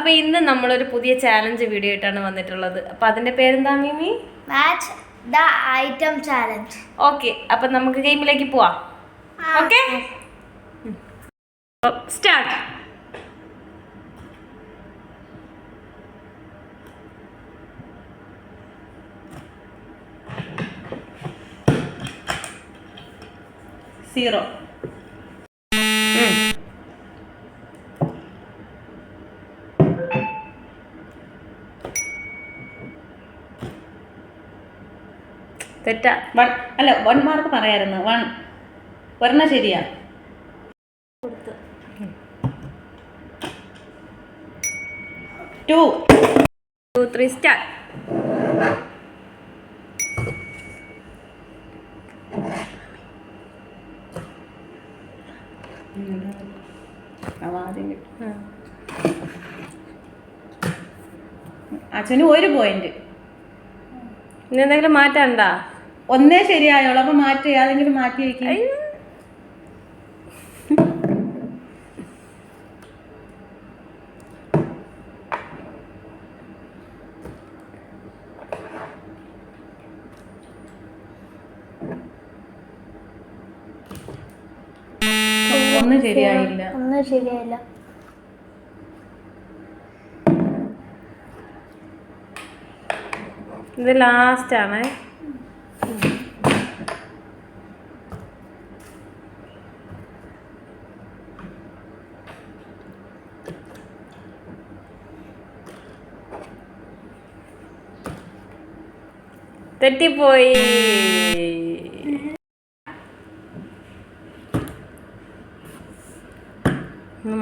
അപ്പോൾ ഇന്ന് നമ്മളൊരു പുതിയ ചാലഞ്ച് വീഡിയോ ആയിട്ടാണ് വന്നിട്ടുള്ളത്. അപ്പോൾ അതിന്റെ പേരെന്താ Mimi? Match the item challenge. Okay, അപ്പോൾ നമുക്ക് ഗെയിമിലേക്ക് പോവാം. Okay, start. സീറോ. തെറ്റാ. അല്ല, 1 മാർക്ക് പറയായിരുന്നു. 1 ഒരെണ്ണം ശരിയാ. 2 2 3 സ്റ്റാർട്ട്. അച്ഛന് 1 പോയിന്റ്. ഇനി എന്തെങ്കിലും മാറ്റാണ്ടാ? ഒന്നേ ശരിയായോളൂ. അപ്പൊ മാറ്റി, ഏതെങ്കിലും മാറ്റി വയ്ക്കും. ഒന്നും ശരിയായില്ല. ഇത് ലാസ്റ്റ് ആണ്. തെറ്റിപ്പോയി.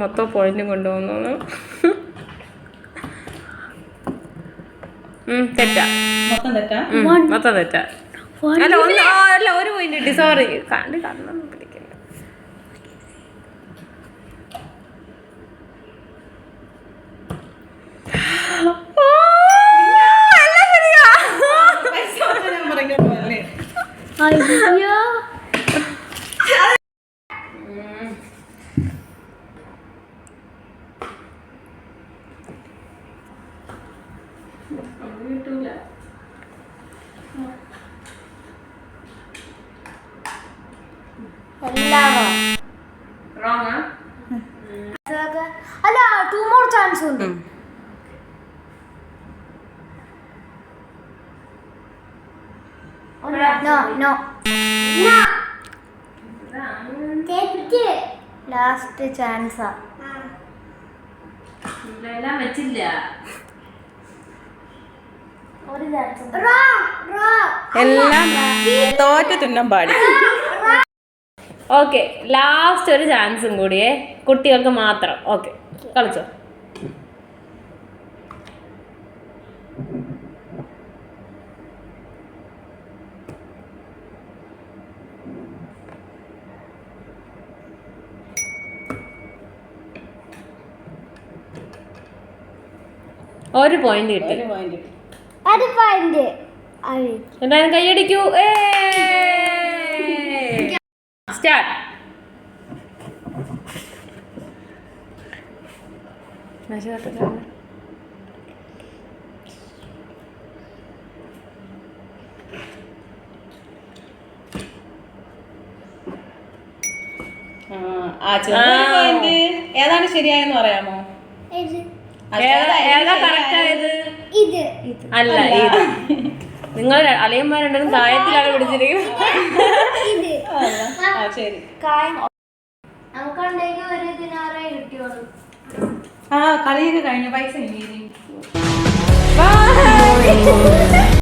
മൊത്തം പോയിന്റും കൊണ്ടുപോകുന്നു. തെറ്റാ. മൊത്തം തെറ്റാ. മൊത്തം തെറ്റാ. അല്ല, അല്ല, 1 പോയിന്റ് കിട്ടി. സോറി, കണ്ണൊന്നും പിടിക്കില്ല. അല്ല, 2 മോർ ചാൻസ് ഉണ്ട്. നോ ലാസ്റ്റ് ചാൻസാ. വെച്ചില്ല. എല്ലാം തോറ്റ് തുന്നം പാടി. ഓക്കെ, ലാസ്റ്റ് ഒരു ചാൻസും കൂടിയേ, കുട്ടികൾക്ക് മാത്രം. ഓക്കെ, കളിച്ചോ. ഒരു പോയിന്റ് കിട്ടി. എന്തായാലും കൈയടിക്കൂ. സ്റ്റാർട്ട്. ഏതാണ് ശരിയായെന്ന് പറയാമോ? ഏതാ കറക്റ്റ് ആയത്? അല്ല, ഇത്. നിങ്ങൾ അളിയന്മാരുണ്ടെങ്കിലും തായത്തിലാണ് പിടിച്ചിരിക്കുന്നത്. കളിയൊക്കെ കഴിഞ്ഞ പൈസ ഇനി